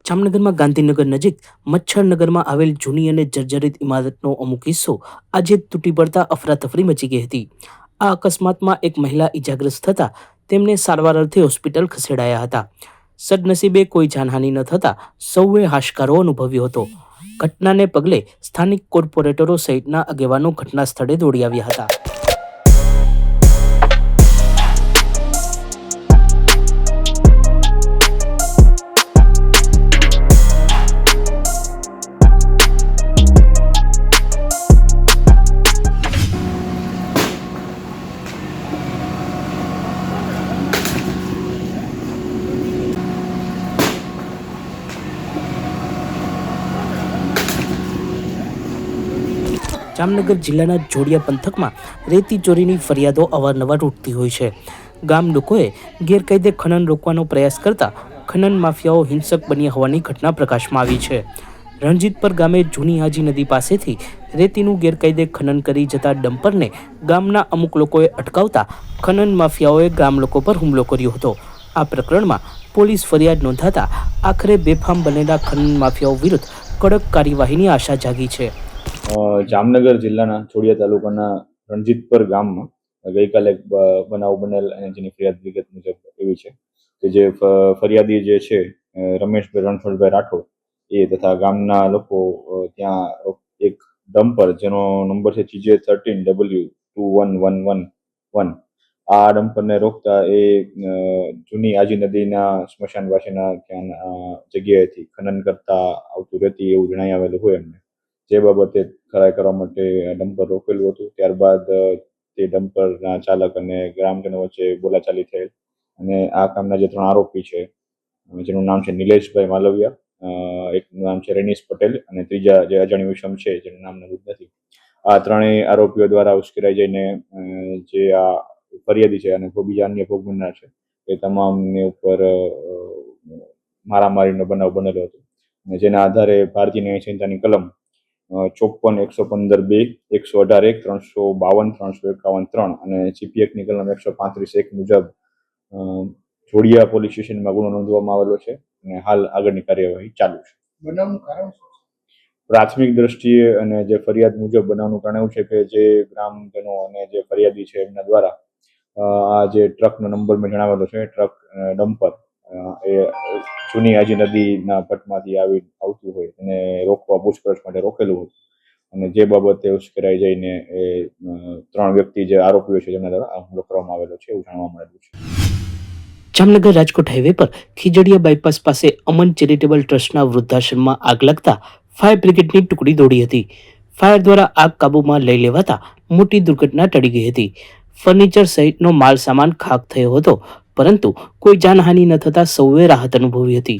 જામનગરમાં ગાંધીનગર નજીક મચ્છરનગરમાં આવેલ જૂની અને જર્જરિત ઇમારતનો અમુક હિસ્સો આજે તૂટી પડતા અફરાતફરી મચી ગઈ હતી. આ અકસ્માતમાં એક મહિલા ઇજાગ્રસ્ત થતા તેમને સારવાર અર્થે હોસ્પિટલ ખસેડાયા હતા. સદનસીબે કોઈ જાનહાનિ ન થતા સૌએ હાશકારો અનુભવ્યો હતો. ઘટનાને પગલે સ્થાનિક કોર્પોરેટરો સહિતના આગેવાનો ઘટના સ્થળે દોડી આવ્યા હતા. જામનગર જિલ્લાના જોડિયા પંથકમાં રેતી ચોરીની ફરિયાદો અવારનવાર ઉઠતી હોય છે. ગામ લોકોએ ગેરકાયદે ખનન રોકવાનો પ્રયાસ કરતા ખનન માફિયાઓ હિંસક બન્યા હોવાની ઘટના પ્રકાશમાં આવી છે. રણજીતપર ગામે જૂની હાજી નદી પાસેથી રેતીનું ગેરકાયદે ખનન કરી જતા ડમ્પરને ગામના અમુક લોકોએ અટકાવતા ખનન માફિયાઓએ ગામ લોકો પર હુમલો કર્યો હતો. આ પ્રકરણમાં પોલીસ ફરિયાદ નોંધાતા આખરે બેફામ બનેલા ખનન માફિયાઓ વિરુદ્ધ કડક કાર્યવાહીની આશા જાગી છે. જામનગર જિલ્લાના જોડિયા તાલુકાના રણજીતપર ગામમાં ગઈકાલે એક બનાવ બનેલ અને જેની ફરિયાદ વિગત મુજબ એવી છે કે જે ફરિયાદી જે છે રમેશભાઈ રણછોડભાઈ રાઠોડ એ તથા ગામના લોકો ત્યાં એક ડમ્પર જેનો નંબર છે CJ13W21111 આ ડમ્પરને રોકતા એ જૂની આજી નદીના સ્મશાન પાસેના ત્યાં જગ્યાએથી ખનન કરતા આવતું રહેતી એવું જણાઈ આવેલું હોય એમને, જે બાબતે ખરાઈ કરવા માટે ડમ્પર રોકેલું હતું. ત્યારબાદ તે ડમ્પરના ચાલક અને ગ્રામજનો વચ્ચે બોલાચાલી થયેલ અને આ કામના જે 3 આરોપી છે જેનું નામ છે નિલેશભાઈ માલવિયા, એકનું નામ છે રેનીશ પટેલ અને ત્રીજા જે અજાણ્યું વિષમ છે જેનું નામ નમૂદ નથી, આ ત્રણેય આરોપીઓ દ્વારા ઉશ્કેરાઈ જઈને જે આ ફરિયાદી છે અને બીજા અન્ય ભોગ બનનાર છે એ તમામની ઉપર મારામારીનો બનાવ બનેલો હતો. જેના આધારે ભારતીય ન્યાય સંહિતાની કલમ 54, 115(2), 118(1), 352, 351(3) અને CP એક્ટની કલમ 135(1) મુજબ જોડિયા પોલીસ સ્ટેશનમાં ગુનો નોંધવામાં આવેલો છે અને હાલ આગળની કાર્યવાહી ચાલુ છે. બનાવનું કારણ શું છે? પ્રાથમિક દ્રષ્ટિએ અને જે ફરિયાદ મુજબ બનાવનું કારણ એવું છે કે જે ગ્રામજનો અને જે ફરિયાદી છે એમના દ્વારા આ જે ટ્રકનો નંબર મેં જણાવેલો છે, ટ્રક ડમ્પર એ જૂની હાજી નદીના પટમાંથી આવતું હોય અને રોકવા પૂછપરછ માટે રોકેલું હતું અને જે બાબતે ઉશ્કેરાઈ જઈને એ 3 વ્યક્તિ જે આરોપીઓ છે જેમના દ્વારા હુમલો કરવામાં આવેલો છે એવું જાણવા મળેલું છે. જામનગર રાજકોટ હાઈવે પર ખીજડીયા બાયપાસ પાસે અમન ચેરિટેબલ ટ્રસ્ટના વૃદ્ધાશ્રમમાં આગ લાગતા ફાયર બ્રિગેડની ટુકડી દોડી હતી. ફાયર દ્વારા આગ કાબૂમાં લઈ લેવાતા મોટી દુર્ઘટના ટળી ગઈ હતી. ફર્નિચર સહિતનો માલ સામાન ખાક થયો હતો, પરંતુ કોઈ જાનહાનિ ન થતા સૌએ રાહત અનુભવી હતી.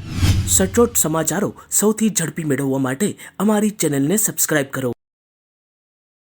સચોટ સમાચારો સૌથી ઝડપી મેળવવા માટે અમારી ચેનલને સબસ્ક્રાઇબ કરો.